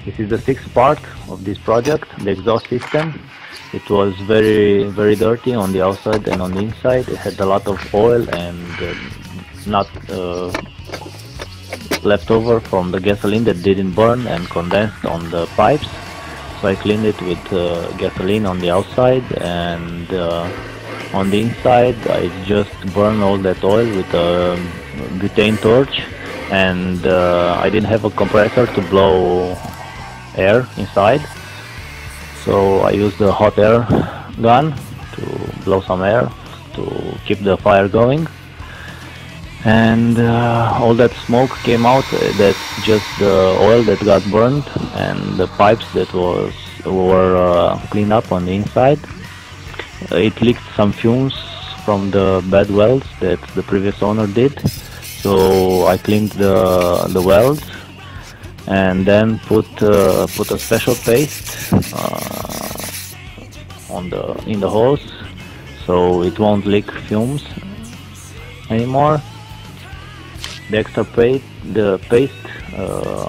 This is the sixth part of this project, the exhaust system. It was very dirty on the outside and on the inside. It had a lot of oil and not left over from the gasoline that didn't burn and condensed on the pipes. So I cleaned it with gasoline on the outside, and on the inside I just burned all that oil with a butane torch, and I didn't have a compressor to blow air inside, so I used the hot air gun to blow some air to keep the fire going. And all that smoke came out. That's just the oil that got burned and the pipes that were cleaned up on the inside. It leaked some fumes from the bad welds that the previous owner did, so I cleaned the welds and then put a special paste in the hose so it won't leak fumes anymore. The extra paste,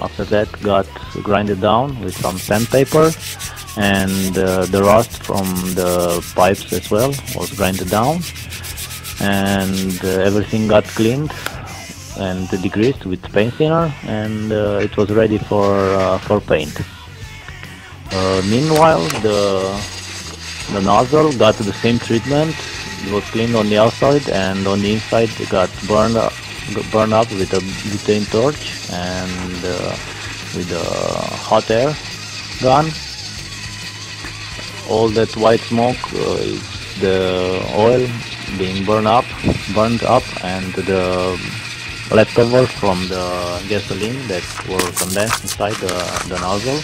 after that got grinded down with some sandpaper, and the rust from the pipes as well was grinded down, and everything got cleaned and degreased with paint thinner, and it was ready for paint. Meanwhile, the nozzle got the same treatment. It was cleaned on the outside, and on the inside it got burned up with a butane torch and with a hot air gun. All that white smoke is the oil being burned up, and the leftovers from the gasoline that were condensed inside the nozzle.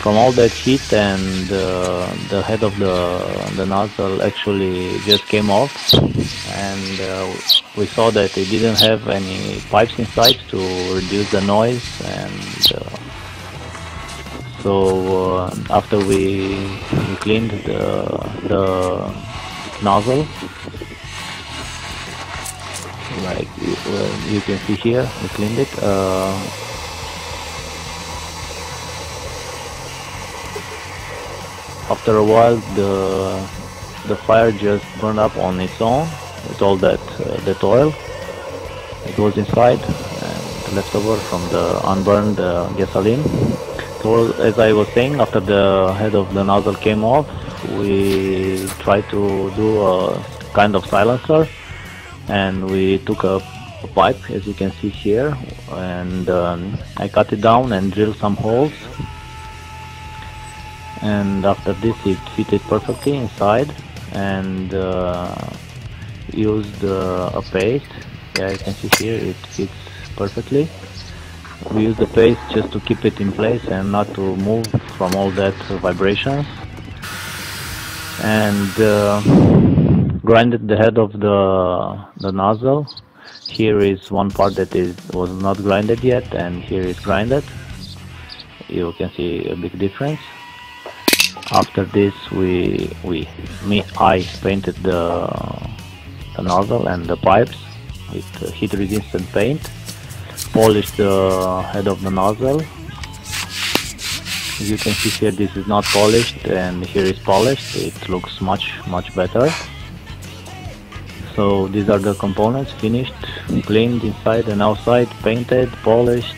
From all that heat, and the head of the nozzle actually just came off, and we saw that it didn't have any pipes inside to reduce the noise, and so after we cleaned the nozzle, like you can see here, we cleaned it. After a while, the fire just burned up on its own with all that oil that was inside and leftover from the unburned gasoline. So as I was saying, after the head of the nozzle came off, we tried to do a kind of silencer, and we took a pipe, as you can see here, and I cut it down and drilled some holes. And after this it fitted perfectly inside, and used a paste. Yeah, you can see here it fits perfectly. We used the paste just to keep it in place and not to move from all that vibrations, and grinded the head of the nozzle. Here is one part that was not grinded yet, and here is grinded. You can see a big difference. After this, I painted the nozzle and the pipes with heat-resistant paint. Polished the head of the nozzle. As you can see here, this is not polished, and here is polished. It looks much better. So these are the components, finished, cleaned inside and outside, painted, polished,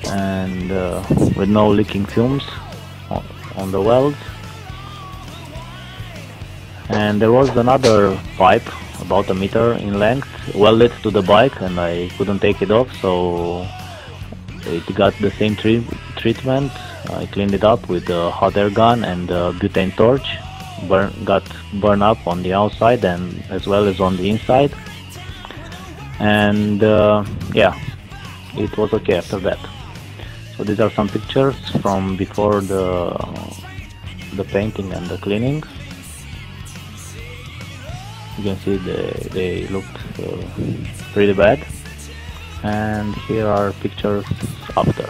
and with no leaking fumes on the welds. And there was another pipe about a meter in length welded to the bike, and I couldn't take it off, so it got the same treatment. I cleaned it up with a hot air gun and a butane torch. Got burned up on the outside and as well as on the inside, and yeah, it was okay after that. So these are some pictures from before the painting and the cleaning. You can see they looked pretty bad, and here are pictures after.